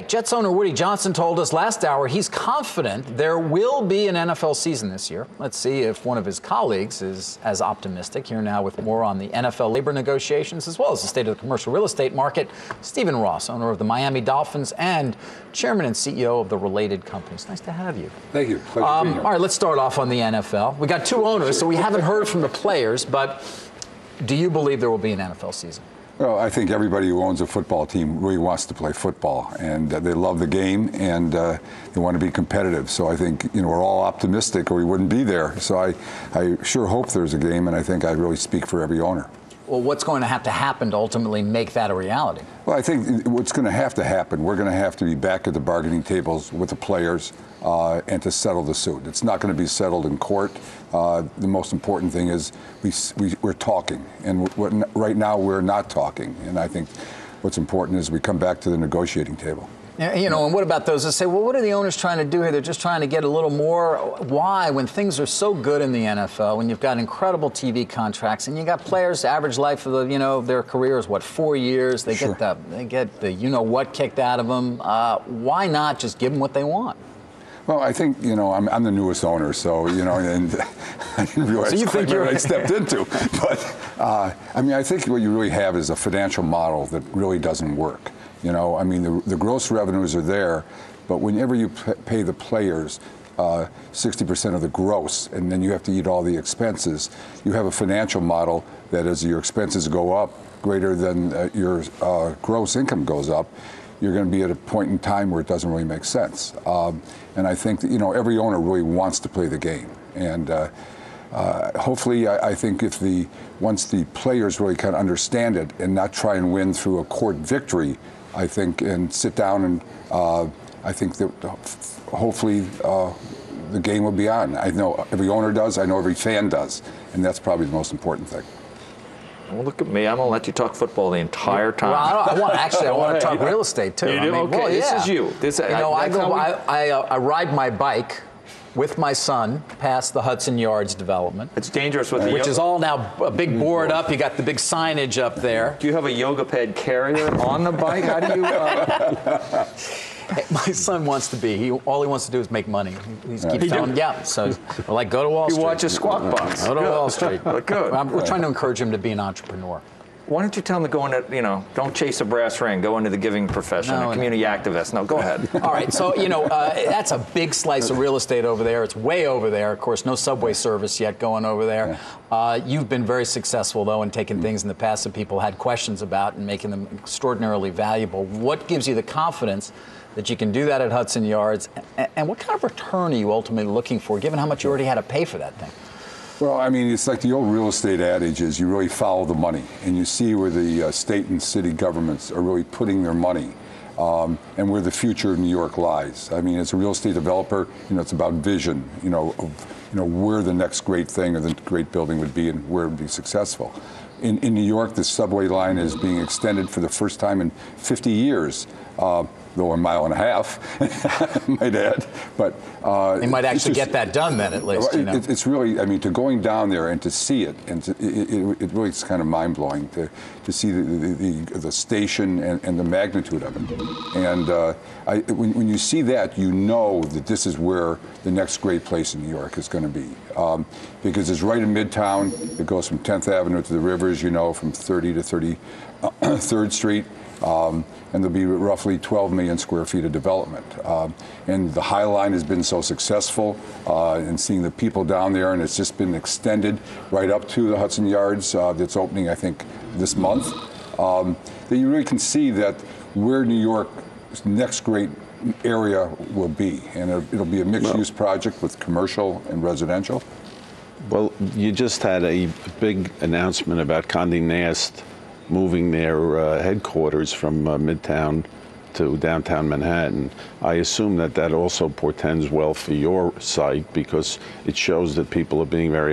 Jets owner Woody Johnson told us last hour he's confident there will be an NFL season this year. Let's see if one of his colleagues is as optimistic. Here now with more on the NFL labor negotiations as well as the state of the commercial real estate market. Stephen Ross, owner of the Miami Dolphins and chairman and CEO of the related companies. Nice to have you. Thank you. Pleasure to be here. All right, let's start off on the NFL. We got two owners, so we haven't heard from the players, but do you believe there will be an NFL season? Well, I think everybody who owns a football team really wants to play football, and they love the game, and they want to be competitive. So I think, we're all optimistic, or we wouldn't be there. So I sure hope there's a game, and I think I really speak for every owner. Well, what's going to have to happen to ultimately make that a reality? Well, I think what's going to have to happen, we're going to have to be back at the bargaining tables with the players and to settle the suit. It's not going to be settled in court. The most important thing is we're talking, and right now we're not talking. And I think what's important is we come back to the negotiating table. And what about those that say, well, what are the owners trying to do here? They're just trying to get a little more. Why? When things are so good in the NFL, when you've got incredible TV contracts, and you got players, average life of their career is 4 years. They Sure. get the what kicked out of them. Why not just give them what they want? Well, I think, I'm the newest owner, so, and I didn't realize so you think you're what I stepped into. But, I think what you really have is a financial model that really doesn't work. The gross revenues are there, but whenever you pay the players 60% of the gross, and then you have to eat all the expenses, you have a financial model that as your expenses go up greater than your gross income goes up, you're going to be at a point in time where it doesn't really make sense. And I think that, every owner really wants to play the game. And hopefully, I think once the players really kind of understand it and not try and win through a court victory, I think, and sit down and I think that hopefully the game will be on. I know every owner does. I know every fan does. And that's probably the most important thing. Well, look at me. I'm going to let you talk football the entire time. Well, I want to talk real estate, too. You do? Okay, well, this is you. I ride my bike with my son past the Hudson Yards development. It's dangerous with which is all now a big board up. You got the big signage up there. Do you have a yoga pad carrier on the bike? How do you? My son wants to be. All he wants to do is make money. He keeps telling him, So we're like, go to Wall Street. You watch a Squawk Box. Go to Wall Street. Good. We're trying to encourage him to be an entrepreneur. Why don't you tell him to go into, don't chase a brass ring, go into the giving profession, a community activist. No, go ahead. All right, so, that's a big slice of real estate over there. It's way over there. Of course, no subway service yet going over there. You've been very successful, though, in taking things in the past that people had questions about and making them extraordinarily valuable. What gives you the confidence that you can do that at Hudson Yards? And what kind of return are you ultimately looking for, given how much you already had to pay for that thing? Well, it's like the old real estate adage is you really follow the money, and you see where the state and city governments are really putting their money, and where the future of New York lies. As a real estate developer, it's about vision, of where the next great thing or the great building would be and where it would be successful. In New York, the subway line is being extended for the first time in 50 years. Though a mile and a half, I might add. But they might actually get that done then, at least. It's really, to going down there and to see it, and it really is kind of mind blowing to see the station and the magnitude of it. And when you see that, you know that this is where the next great place in New York is going to be, because it's right in Midtown. It goes from 10th Avenue to the rivers, from 30 to 33rd Street. And there'll be roughly 12 million square feet of development. And the High Line has been so successful in seeing the people down there, and it's just been extended right up to the Hudson Yards that's opening, I think, this month. That you really can see that where New York's next great area will be. And it'll be a mixed-use project with commercial and residential. Well, you just had a big announcement about Condé Nast moving their headquarters from Midtown to downtown Manhattan. I assume that also portends well for your site because it shows that people are being very